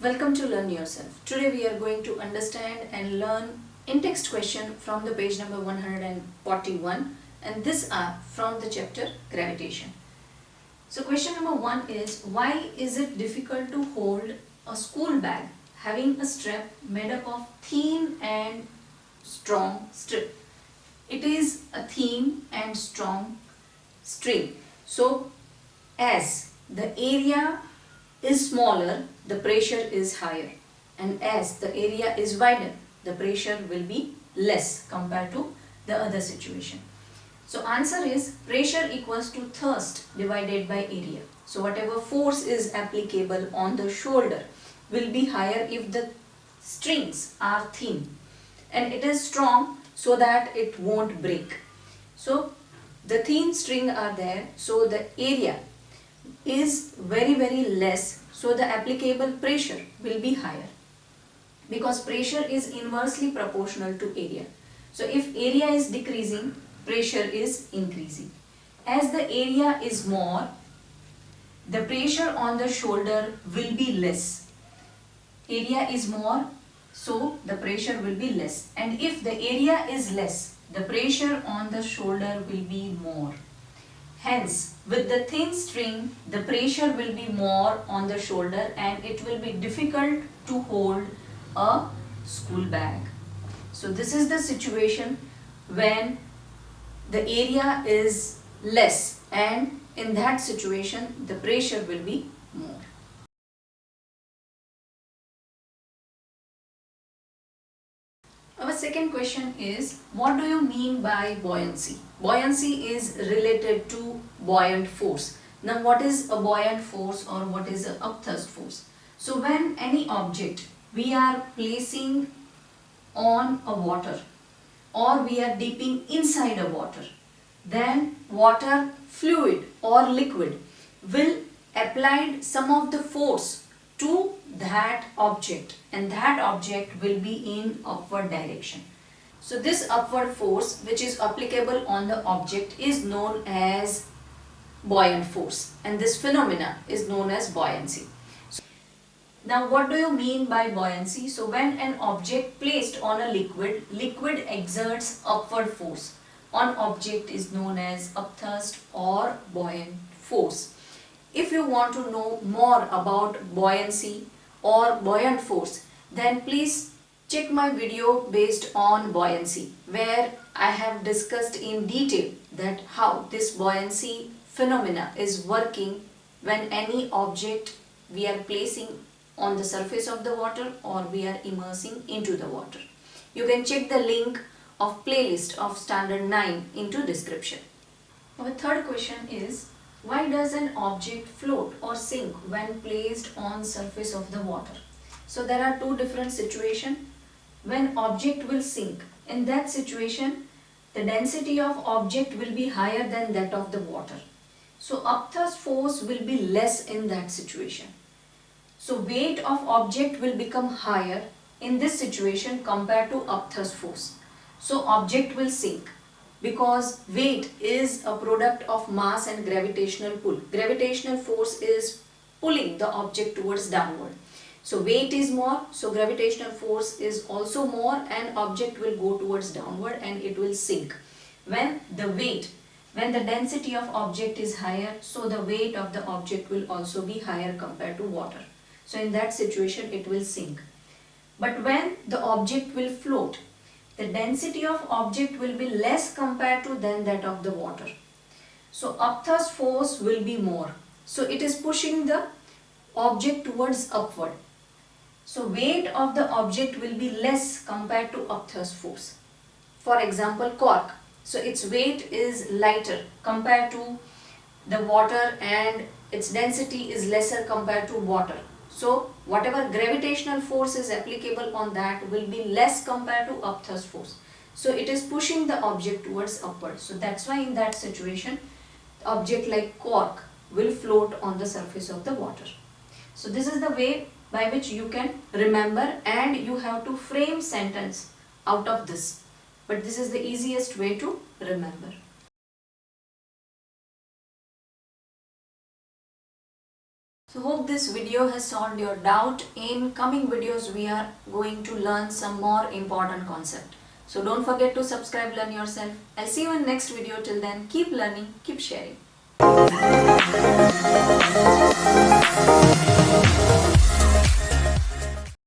Welcome to Learn Yourself. Today we are going to understand and learn in-text question from the page number 141, and this are from the chapter Gravitation. So question number 1 is, why is it difficult to hold a school bag having a strap made up of thin and strong strip? It is a thin and strong string. So as the area is smaller, the pressure is higher, and as the area is wider, the pressure will be less compared to the other situation. So answer is pressure equals to thrust divided by area. So whatever force is applicable on the shoulder will be higher if the strings are thin, and it is strong so that it won't break. So the thin string are there, so the area is very less, so the applicable pressure will be higher, because pressure is inversely proportional to area. So if area is decreasing, pressure is increasing. As the area is more, the pressure on the shoulder will be less. Area is more, so the pressure will be less, and if the area is less, the pressure on the shoulder will be more. Hence, with the thin string, the pressure will be more on the shoulder and it will be difficult to hold a school bag. So this is the situation when the area is less, and in that situation the pressure will be more. Our second question is, what do you mean by buoyancy? Buoyancy is related to buoyant force. Now what is a buoyant force or what is an upthrust force? So when any object we are placing on a water or we are dipping inside a water, then water fluid or liquid will apply some of the force to that object, and that object will be in upward direction. So this upward force which is applicable on the object is known as buoyant force, and this phenomena is known as buoyancy. Now what do you mean by buoyancy? So when an object placed on a liquid exerts upward force on object is known as upthrust or buoyant force. If you want to know more about buoyancy or buoyant force, then please check my video based on buoyancy, where I have discussed in detail that how this buoyancy phenomena is working when any object we are placing on the surface of the water or we are immersing into the water. You can check the link of playlist of standard 9 into description. Our third question is, why does an object float or sink when placed on surface of the water? So there are two different situations when object will sink. In that situation, the density of object will be higher than that of the water. So upthrust force will be less in that situation. So weight of object will become higher in this situation compared to upthrust force. So object will sink, because weight is a product of mass and gravitational pull. Gravitational force is pulling the object towards downward. So weight is more, so gravitational force is also more, and object will go towards downward and it will sink. When the density of object is higher, so the weight of the object will also be higher compared to water. So in that situation it will sink. But when the object will float, the density of object will be less compared to than that of the water. So upthrust force will be more. So it is pushing the object towards upward. So weight of the object will be less compared to upthrust force. For example, cork. So its weight is lighter compared to the water and its density is lesser compared to water. So whatever gravitational force is applicable on that will be less compared to upthrust force. So it is pushing the object towards upward. So that's why in that situation, object like cork will float on the surface of the water. So this is the way by which you can remember, and you have to frame sentence out of this. But this is the easiest way to remember. So hope this video has solved your doubt. In coming videos we are going to learn some more important concept. So don't forget to subscribe, learn yourself. I'll see you in next video. Till then, keep learning, keep sharing.